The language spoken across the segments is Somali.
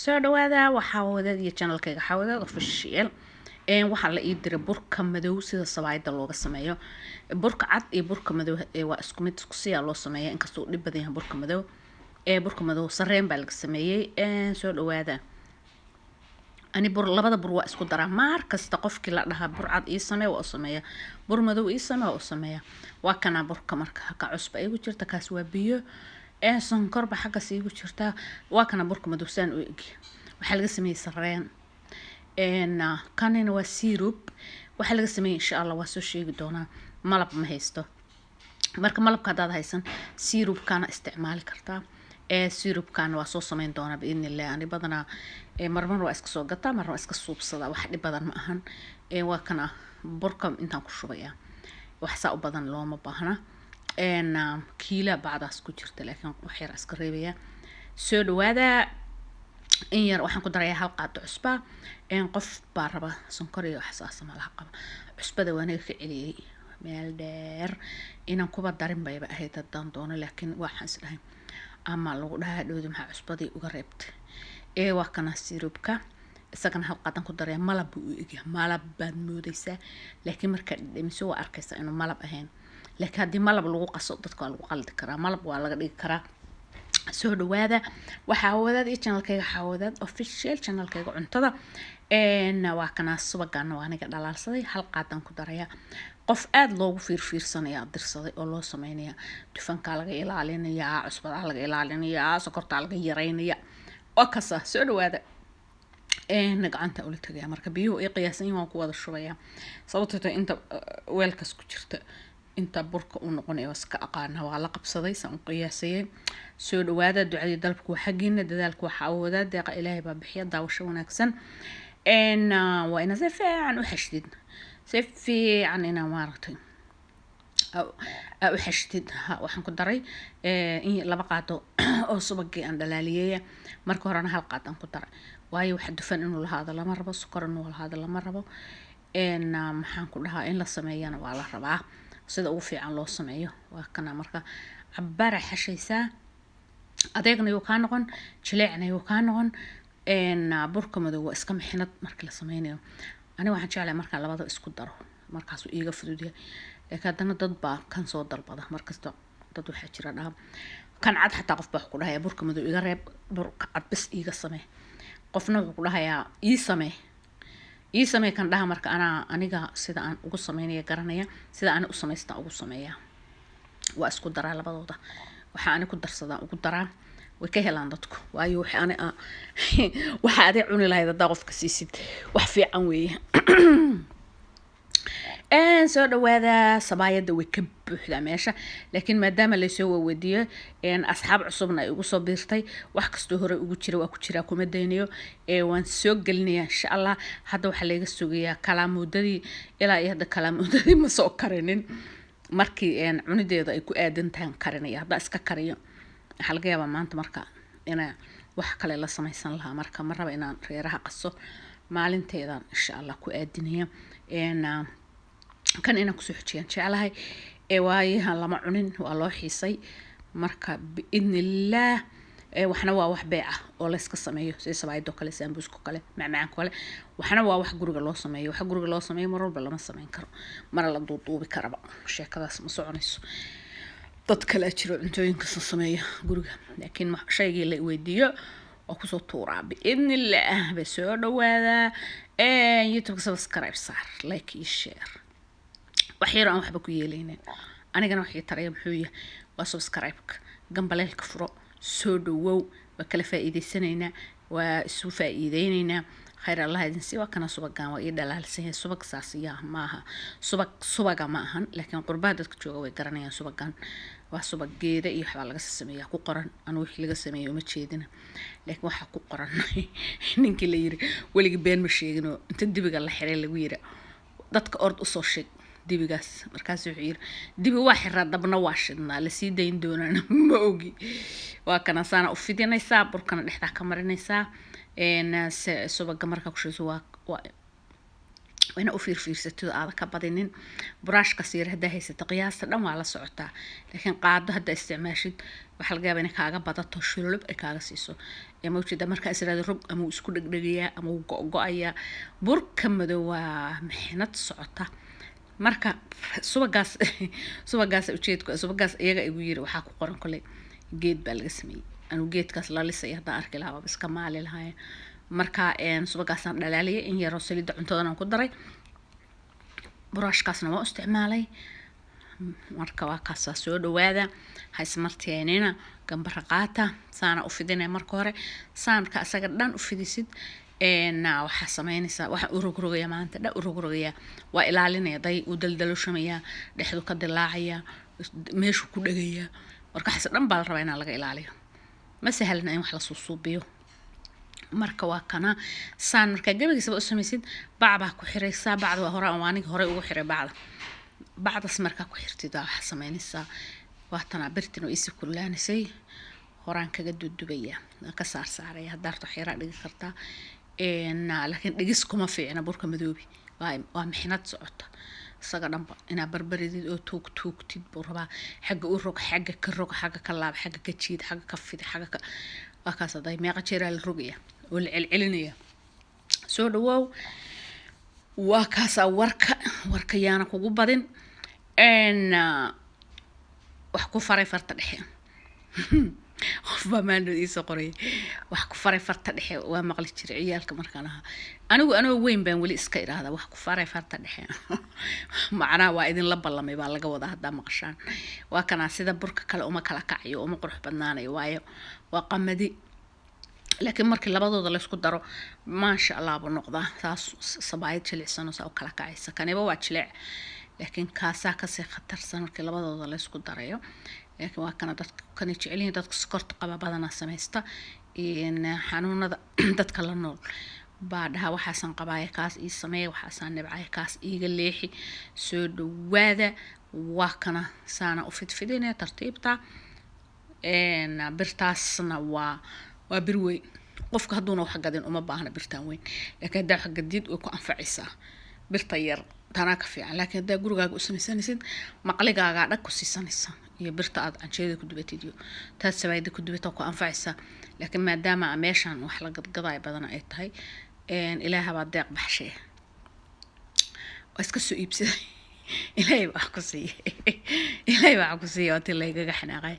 soo dhawaada waxaa wadad iyo channelkayga xawada official waxaa la ii diray burka madow sida sabaayada looga sameeyo burka cad iyo burka madow waa isku mid isku siya loo sameeyaa inkastoo dhib badan yahay burka madow sareen baa laga sameeyay soo dhawaada ani labada bur waa isku daraa maar kasta qofkii la dhahaa bur cad ii samee waa u sameeyaa bur madow ii samee waa u sameeyaa waa kana burka marka ka cusba igu jirta kaas waa biyo sonkor ba xagga siigu jirta waa kana burka madow saan u eg waxa laga sameeyay sareen kanina waa syrup waxa laga sameeyay insha Allah waa soo sheegi doonaa malab ma haysto marka malabka hadaad haysan syrup kana isticmaali kartaa syrup kana waa soo sameyn doonaa biidnillah ani badana marmar waa iska soo gataa marmar waa iska suubsada wax dhib badan ma ahan waa kana burka intaan ku shubaya wax saa u badan looma baahna kiila bacdaas ku jirta laakiin wax yar iska reebaya soo dhawaada in yar waxaan ku darayaa hal qaado cusba qof baa raba sonkor iyo xasaas ma laha qaba cusbada waan ka celiyay meel dheer inaan kuba darin bayba ahayd haddaan doono laakiin waxaan isdhahay ama lagu dhahaa dhowdi maxaa cusbadii uga reebtay waa kana sirubka isagana hal qaadan ku daraya malab uu egyahay malab baad moodaysaa laakiin marka dhimiso waa arkaysaa inuu malab ahayn laakiin haddii malab lagu qaso dadka waa lagu qaldi karaa malab waa laga dhigi karaa soo dhawaada waxaa wadaad iyo channelkayga xawadaad official channelkayga cuntada waa kana subagana waa aniga dhalaalsaday hal qaadan ku daraya qof aad loogu fiirsanaya dirsaday oo loo sameynaya dufanka laga ilaalinaya cusbada laga ilaalinaya sokorta laga yareynaya oo kasa soo dhawaada gacanta ula tagaya marka biyuhu ay qiyaasan yihiin waan ku wada shubaya sababtoo inta weelkas ku jirta inta burka uu noqonayo iska aqaana waa la qabsaday san qiyaasay soo dhawaada ducadii dalbku xaqiina dadaalku waxa wadaad deeqa ilaahay baa bixiya daawasho wanaagsan waa ina si fiican u xashdid si fiican ina maaragtay u xashdid waxaan ku daray in laba qaado oo subagii aan dhalaaliyay marka horena hal qaad aan ku daray waayo waxa dufan inuu lahaado lama rabo sokor inuu lahaado lama rabo maxaan ku dhahaa in la sameeyana waa la rabaa sida ugu fiican loo sameeyo waa kana marka cabara xashaysa adeegna uu ka noqon jileecna uu ka noqon burka madow waa iska mixnad marka la sameynayo ani waxaan jeclahay marka labada isku daro markaas uu iga fududiya laakiin hadana dad baa kan soo dalbada markasta dad waxa jira dhaha kan cad xataa qof baa ku dhahay burka madow iga reeb burka cad bis iga samee qofna wuxuu ku dhahayaa ii samee kan dhaha marka aniga sida aan ugu sameynaya garanaya sida aan u sameystaa ugu sameeya waa isku daraa labadooda waxa aan ku darsadaa ugu daraa way ka helaan dadku waayo waxa aad cuni lahayd hadaa qofka siisid wax fiican weeye soo dhawaada sabaayada way ka buuxdaa meesha laakiin maadaama la soo wadiyo asxaab cusubna ay ugu soo biirtay wax kastoo hore ugu jira waa ku jira kuma daynayo waan soo gelinayaa insha Allah hadda waxa laga sugayaa kalaamoodadii ilaa iyo hadda kalaamoodadii ma soo karinin markii cunideeda ay ku aadan tahay karinaya hadda iska kariyo waxa laga yaabaa maanta marka ina wax kale la samaysan lahaa marka ma raba inaan reeraha qaso maalinteedan insha Allah ku aadinaya kan ina ku soo xijiyaan jecelahay waayaha lama cunin waa loo xiisay marka biidnillah waxna waa wax beec ah oo la iska sameeyo sida sabaayado kale sambuuska kale macmacaan kale waxna waa wax guriga loo sameeyo wax guriga loo sameeyo mar walba lama sameyn karo mar la duuduubi karaba sheekadaas ma soconayso dad kale jiro cuntooyinka soo sameeya guriga laakiin shaygii la weydiiyo oo ku soo tuuraa biidnillah ba soo dhawaada YouTube subscribe saar like iyo share waxyar aan waxba ku yeelaynin anigana waxay taray muxuu yahay waa subscribe-ka gambaleelka furo soo dhawow waa kala faa'iideysanayna waa isu faa'iideynayna khayr Allah idin si waa kana subagaan waa ii dhalaalsan subag saasiya maaha subaga ma ahan laakiin qurbada dadka jooga way garanayaan subagan waa subageeda iyo waxa laga sameeyaa ku qoran aan wixii laga sameeyo ma jeedina laakiin waxa ku qoran ninkii la yiri waliga been ma sheegino inta dibiga la xiray lagu yiri dadka ord u soo sheeg dibigaas markaas wuxuu yiri dibi waa xiraa dabna waa shidnaa la sii dayn doonana ma ogi waa kana saana u fidinaysaa burkana dhexda ka marinaysaa subaga marka ku shiiso waa وأنا أفير في ستة هذا كبدينين براش كثير هدا هي ستقياس دم على صعوتها لكن قاعدة هدا استعماشيد وحلقة بينك كاغا بدأت تشيلو كاغا سيسو يا موجود ده مركز إسرائيل الرب أمو سكود دقيقة أمو قايا برك مدو محنة صعوتها marka subagaas ujeedku subagaas iyaga igu yiri waxa ku qoran kulay geed baa laga sameeyay anu geedkaas la lisay hada arki lahaa iska maali lahaa marka subagaasaan dhalaaliyay in yaro saliid cuntadan aan ku daray buraashkaasna waa isticmaalay marka waa kaasa soo dhawaada haysmarteenina gambar qaata saana u fidinay marka hore saanka asaga dhan u fidisid waxa sameynaysa waxa urogrogaya maanta dha urogrogaya waa ilaalinaya day u daldalo shamaya dhexdu ka dilaacaya meeshu ku dhagaya marka xas dhan baa la rabaa in laga ilaaliyo ma sahalna in wax la suubiyo marka waa kana saan marka gabigiisa u samaysid bacba ku xiraysa bacda hore oo aniga hore ugu xiray bacdas marka ku xirtida waxa sameynaysa waa tana birtino isi kulaanisay horaan kaga dudubaya ka saaray hadarto xira dhigi kartaa laakiin dhigis kuma fiicna burka madoobi waa mixnad socota isaga dhanba ina barbaridid oo tuugtid burba xagga u rog xagga ka rog xagga ka laab xagga ka jiid xagga ka fid xagga ka waa kaas aday meeqa jeera la rogaya oo la celcelinaya soo dhawow waa kaas warka yaana kugu badin wax ku faray farta dhexe ما ندي سقري وحكفاري فرت دحي ومقلي جري عيالك مركانها أنا وين بين ولي إسكير هذا وحكفاري فرت دحي معنا وايدين لبلمي baa laga wada hada maqshaan waa kana sida burka kale uma kala kaciyo uma qurux badnaanay waayo waa qamadi laakiin markii labadooda la isku daro ma sha Allah buu noqdaa taas sabaayad jilicsan oo kala kacaysa kaniba waa jilic laakiin kaasa ka sii khatarsan markii labadooda la isku darayo laakiin waa kana dadka kan jeceliin dadka sokorta qaba badana sameeysta in xanuunada dadka la nool baadha waxaasan qabaay kaas ii sameey waxaasan nibcay kaas iiga leexi soo dhawaada waa kana saana u fidfidinay tartiibta birtaasna waa bir weyn qofka haduuna wax gadin uma baahna birtaan weyn laakiin hadaa wax gadid oo ku anfacaysa birta yar tana ka fiican laakiin hadaa gurigaaga u samaysanaysid maqligaaga dhag ku siisanaysa iyo birta aad canjeeda ku dubatid iyo taas sabayda ku dubata ku anfacaysa laakiin maadaama meeshan wax la gadgaday badan ay tahay ilaaha baa deeq baxshay iska soo iibsaday ilaahay baa ku siiyay oo tilayga xanaaqay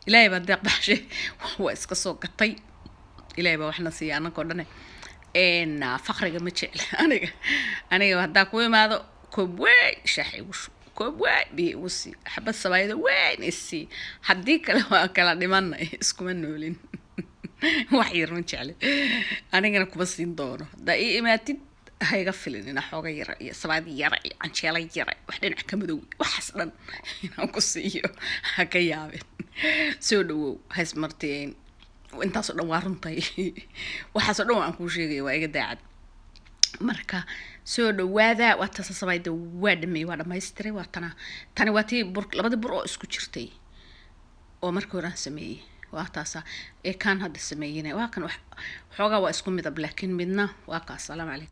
ilaahay baa deeq baxshay waa iska soo gatay ilaahay baa waxna siiyay anako dhan faqriga ma jecel aniga hadaa ku imaado kobway shaxay kobway bi usi xabad sabayda weyn isi hadii kale waa kala dhimanay iskuma noolin wax yar ma jecel anigana kuma siin doono daa imaatid hayga filin xooga yar iyo sabayda yar canjeela yar wax dhinac ka madow waxas dhan inaan ku siiyo ha ka yaabin soo dhawow hays marteen intaas oo dhan waa runtay waxaas oo dhan aan ku sheegay waa iga daacad marka soo dhawaada waa taas sabayda waa dhamaystiray waa tani waa tii labada bur oo isku jirtay oo markii hore aan sameeyay waa taas kan hadda sameeyay waa kan xoogaa waa isku midab laakiin midna waa ka salaam alaykum